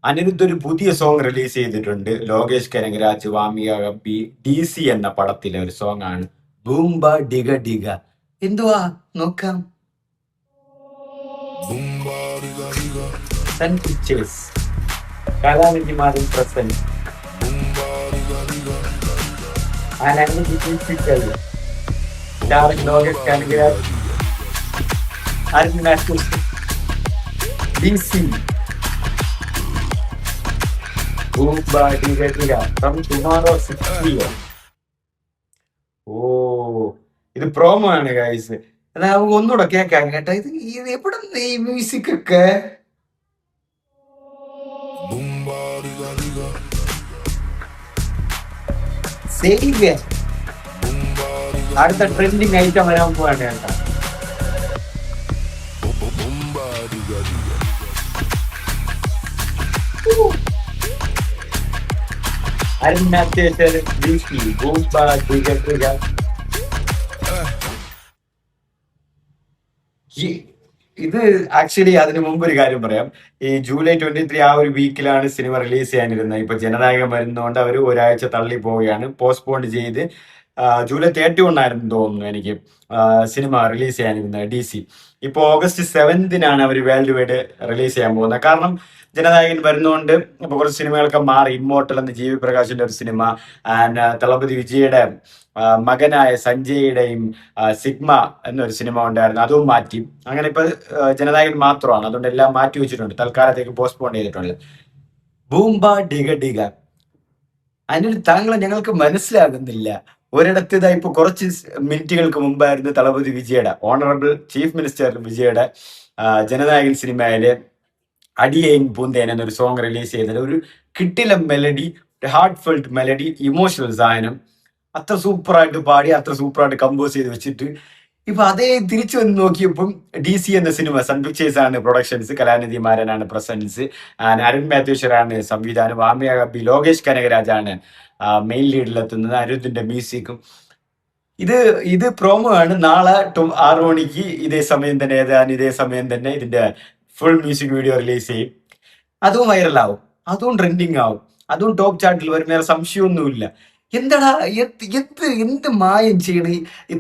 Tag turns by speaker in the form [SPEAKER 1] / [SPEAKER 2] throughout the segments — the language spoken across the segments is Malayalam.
[SPEAKER 1] അനിരുദ്ധ് ഒരു പുതിയ സോങ് റിലീസ് ചെയ്തിട്ടുണ്ട്. ലോകേഷ് കനകരാജ്, വാമിക ഗബ്ബി, DC എന്ന പടത്തിലെ ഒരു സോങ് ആണ് ബൂംബ ഡിഗ ഡിഗ. എന്തുവാ നോക്കാം. Sun Pictures, Kalanithi Maran present, starring Lokesh Kanagaraj, Arun Mathews, DC. Boomba diga diga from tomorrow 6 PM. ഓ, ഇത് പ്രോമോ ആണ് ഗൈസ്. അത് നമുക്ക് ഒന്നുകൂടെ കേൾക്കാം കേട്ടോ. ഇത് എവിടെ ഈ മ്യൂസിക് ഒക്കെ? സേവ് അടുത്ത ട്രെൻഡിങ് ഐറ്റം വരാൻ പോവാണ് കേട്ടോ. Arun Mathews, DC, Boomba diga diga. ഇത് ആക്ച്വലി അതിന് മുമ്പ് ഒരു കാര്യം പറയാം. ഈ ജൂലൈ 23 ആ ഒരു വീക്കിലാണ് സിനിമ റിലീസ് ചെയ്യാനിരുന്നത്. ഇപ്പൊ ജനനായകൻ വരുന്നതുകൊണ്ട് അവർ ഒരാഴ്ച തള്ളി പോവുകയാണ്, പോസ്റ്റ്പോണ്ട് ചെയ്ത്. ജൂലൈ 31 ആയിരുന്നു തോന്നുന്നു എനിക്ക് സിനിമ റിലീസ് ചെയ്യാനിരുന്നത് DC. ഇപ്പൊ ഓഗസ്റ്റ് 7 അവർ വേൾഡ് വൈഡ് റിലീസ് ചെയ്യാൻ പോകുന്നത്. കാരണം ജനനായകൻ വരുന്നതുകൊണ്ട് ഇപ്പൊ കുറച്ച് സിനിമകളൊക്കെ മാറി. ഇമ്മോർട്ടൽ എന്ന GV പ്രകാശിന്റെ ഒരു സിനിമ, ആൻഡ് തളപതി വിജയുടെ മകനായ സഞ്ജയുടെയും സിഗ്മ എന്നൊരു സിനിമ ഉണ്ടായിരുന്നു, അതും മാറ്റി. അങ്ങനെ ഇപ്പൊ ജനനായകൻ മാത്രമാണ്, അതുകൊണ്ട് എല്ലാം മാറ്റി വെച്ചിട്ടുണ്ട്, തൽക്കാലത്തേക്ക് പോസ്റ്റ്പോൺ ചെയ്തിട്ടുണ്ട്. ബൂംബ ഡിഗ ഡിഗ, അതിനൊരു താങ്കളെ ഞങ്ങൾക്ക് മനസ്സിലാകുന്നില്ല. ഒരിടത്ത് ഇതാ ഇപ്പൊ കുറച്ച് മിനിറ്റുകൾക്ക് മുമ്പായിരുന്നു തളപതി വിജയുടെ, ഓണറബിൾ ചീഫ് മിനിസ്റ്റർ വിജയുടെ ജനനായകൻ സിനിമയിലെ അടിയേൻ പൂന്തേൻ എന്നൊരു സോങ് റിലീസ് ചെയ്തത്. ഒരു കിട്ടില melody, heartfelt melody, emotional സാധനം. അത്ര സൂപ്പറായിട്ട് പാടി, അത്ര സൂപ്പറായിട്ട് കമ്പോസ് ചെയ്ത് വെച്ചിട്ട് ഇപ്പൊ അതേ തിരിച്ചു വന്ന് നോക്കിയപ്പം DC എന്ന സിനിമ, സൺ പിക്ചേഴ്സ് ആണ് പ്രൊഡക്ഷൻസ്, കലാനിധി മാരനാണ് പ്രസൻസ്, അരുൺ മാത്യൂഷറാണ് സംവിധാനം, വാമിക ഗബ്ബി, ലോകേഷ് കനകരാജാണ് മെയിൻ ലീഡിലെത്തുന്നത്, അനിരുദ്ധിന്റെ മ്യൂസിക്കും. ഇത് പ്രോമോ ആണ്. നാളെ 6 മണിക്ക് ഇതേ സമയം തന്നെ ഇതിന്റെ ഫുൾ മ്യൂസിക് വീഡിയോ റിലീസ് ചെയ്യും. അതും വൈറലാവും, അതും ട്രെൻഡിങ് ആവും, അതും ടോപ്പ് ചാർട്ടിൽ വരും, വേറെ സംശയമൊന്നുമില്ല. എന്താടാ എന്ത് മായം ചെയ്യണ ഈ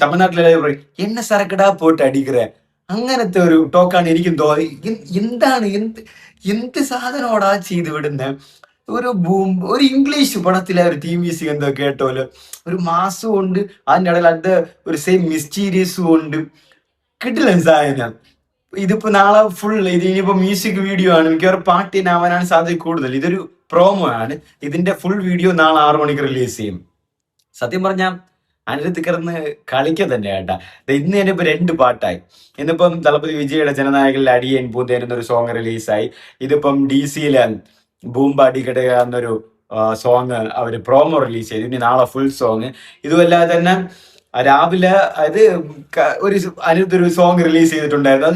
[SPEAKER 1] തമിഴ്നാട്ടിലെ എന്നെ സരക്കടാ പോയിട്ട് അടിക്കറ, അങ്ങനത്തെ ഒരു ടോക്കാണ് എനിക്കും തോന്നി. എന്താണ് എന്ത് സാധനോടാ ചെയ്ത് വിടുന്നത്? ഒരു ഇംഗ്ലീഷ് പടത്തിലെ ഒരു തീം മ്യൂസിക് എന്തോ കേട്ടോല്, ഒരു മാസും ഉണ്ട്, അതിൻ്റെ ഇടയിൽ അത് ഒരു സെയിം മിസ്റ്റീരിയസും ഉണ്ട്. കിട്ടില്ല സാധനം. ഇതിപ്പോ നാളെ ഫുൾ ഇനിയിപ്പോ മ്യൂസിക് വീഡിയോ ആണ്, മിക്കവാറും പാട്ടിനാവാനാണ് സാധ്യത കൂടുതൽ. ഇതൊരു പ്രോമോ ആണ്. ഇതിന്റെ ഫുൾ വീഡിയോ നാളെ 6 മണിക്ക് റിലീസ് ചെയ്യും. സത്യം പറഞ്ഞാൽ അനിരുദ്ധ് കിടന്ന് കളിക്ക തന്നെ കേട്ടാ. ഇന്ന് തന്നെ ഇപ്പൊ 2 പാട്ടായി. ഇന്നിപ്പം തളപതി വിജയുടെ ജനനായകനിൽ അടിയേൻ പൂന്തേൻ എന്നൊരു സോങ് റിലീസായി. ഇതിപ്പം DCയിലെ ബൂംബ ഡിഗ ഡിഗ എന്നൊരു സോങ് അവര് പ്രോമോ റിലീസ് ചെയ്തു. ഇനി നാളെ ഫുൾ സോങ്. ഇതുമല്ലാതെ തന്നെ രാവിലെ അനിരുദ്ധ് ഒരു സോങ് റിലീസ് ചെയ്തിട്ടുണ്ടായിരുന്നു.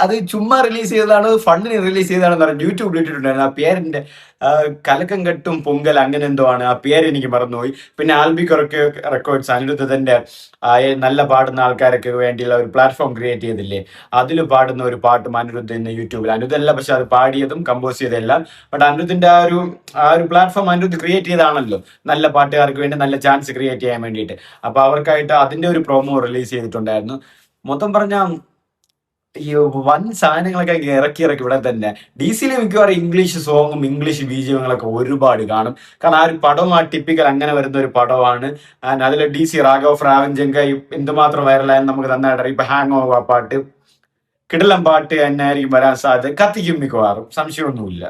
[SPEAKER 1] അത് ചുമ്മാ റിലീസ് ചെയ്തതാണ്, ഫണ്ടിന് റിലീസ് ചെയ്തതാണെന്ന് പറഞ്ഞു യൂട്യൂബിൽ ഇട്ടിട്ടുണ്ടായിരുന്നു. ആ പേരിന്റെ കലക്കം കെട്ടും പൊങ്കൽ അങ്ങനെ എന്തോ ആണ് ആ പേര്, എനിക്ക് മറന്നുപോയി. പിന്നെ ആൽബിക് റെക്കോർഡ്സ് അനിരുദ്ധന്റെ നല്ല പാടുന്ന ആൾക്കാരൊക്കെ വേണ്ടിയുള്ള ഒരു പ്ലാറ്റ്ഫോം ക്രിയേറ്റ് ചെയ്തില്ലേ, അതിൽ പാടുന്ന ഒരു പാട്ടും അനിരുദ്ധ ഇന്ന് യൂട്യൂബിൽ. അനിരുദ്ധല്ല, പക്ഷെ അത് പാടിയതും കമ്പോസ് ചെയ്തെല്ലാം. ബട്ട് അനിരുദ്ധിന്റെ ആ ഒരു പ്ലാറ്റ്ഫോം അനിരുദ്ധ് ക്രിയേറ്റ് ചെയ്താണല്ലോ, നല്ല പാട്ടുകാർക്ക് വേണ്ടി നല്ല ചാൻസ് ക്രിയേറ്റ് ചെയ്യാൻ വേണ്ടിയിട്ട്. അപ്പൊ അവർക്കായിട്ട് അതിന്റെ ഒരു പ്രോമോ റിലീസ് ചെയ്തിട്ടുണ്ടായിരുന്നു. മൊത്തം പറഞ്ഞാൽ ഈ വൻ സാധനങ്ങളൊക്കെ ഇറക്കി ഇവിടെ തന്നെ. DCയിൽ മിക്കവാറും ഇംഗ്ലീഷ് സോങ്ങും ഇംഗ്ലീഷ് ബീജിയങ്ങളൊക്കെ ഒരുപാട് കാണും. കാരണം ആ ഒരു പടം ആ ടിപ്പിക്കൽ അങ്ങനെ വരുന്ന ഒരു പടമാണ്. ആൻഡ് അതിൽ DC രാഘവ് ഫ്രാവൻജങ്ക എന്തുമാത്രം വൈറലായെന്ന് നമുക്ക് നന്നായിട്ട് അറിയാം. ഇപ്പൊ ഹാങ് ഓവർ പാട്ട്, കിടിലം പാട്ട് തന്നെ ആയിരിക്കും വരാൻ സാധ്യത. കത്തിക്കും മിക്കവാറും, സംശയമൊന്നുമില്ല.